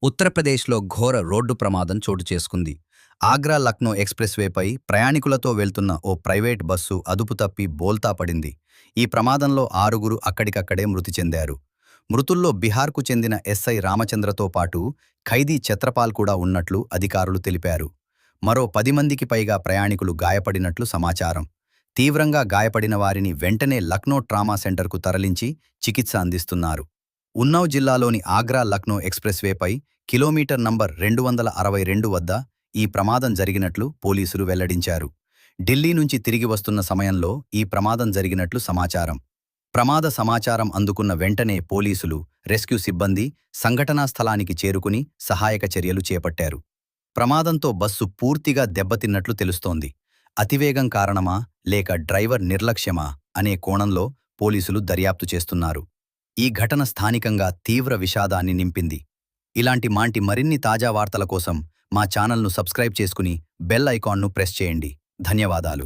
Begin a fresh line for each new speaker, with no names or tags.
ఉత్తరప్రదేశ్లో ఘోర రోడ్డు ప్రమాదం చోటు చేసుకుంది. ఆగ్రా లక్నో ఎక్స్‌ప్రెస్‌వేపై ప్రయాణికులతో వెళ్తున్న ఓ ప్రైవేట్ బస్సు అదుపు తప్పి బోల్తా పడింది. ఈ ప్రమాదంలో 6గురు అక్కడికక్కడే మృతి చెందారు. మృతుల్లో బిహార్‌కు చెందిన ఎస్ఐ రామచంద్రతో పాటు ఖైదీ ఛత్రపాల్ కూడా ఉన్నట్లు అధికారులు తెలిపారు. మరో 10 మందికి పైగా ప్రయాణికులు గాయపడినట్లు సమాచారం. తీవ్రంగా గాయపడిన వారిని వెంటనే లక్నో ట్రామా సెంటర్‌కు తరలించి చికిత్స అందిస్తున్నారు. ఉన్నవ్ జిల్లాలోని ఆగ్రా లక్నో ఎక్స్‌ప్రెస్‌వేపై కిలోమీటర్ నంబర్ 262 వద్ద ఈ ప్రమాదం జరిగినట్లు పోలీసులు వెల్లడించారు. ఢిల్లీ నుంచి తిరిగి వస్తున్న సమయంలో ఈ ప్రమాదం జరిగినట్లు సమాచారం. ప్రమాద సమాచారం అందుకున్న వెంటనే పోలీసులు, రెస్క్యూ సిబ్బంది సంఘటనా స్థలానికి చేరుకుని సహాయక చర్యలు చేపట్టారు. ప్రమాదంతో బస్సు పూర్తిగా దెబ్బతిన్నట్లు తెలుస్తోంది. అతివేగం కారణమా లేక డ్రైవర్ నిర్లక్ష్యమా అనే కోణంలో పోలీసులు దర్యాప్తు చేస్తున్నారు. ఈ ఘటన స్థానికంగా తీవ్ర విషాదాన్ని నింపింది. ఇలాంటి మరిన్ని తాజా వార్తల కోసం మా ఛానల్ను సబ్స్క్రైబ్ చేసుకుని బెల్ ఐకాన్ను ప్రెస్ చేయండి. ధన్యవాదాలు.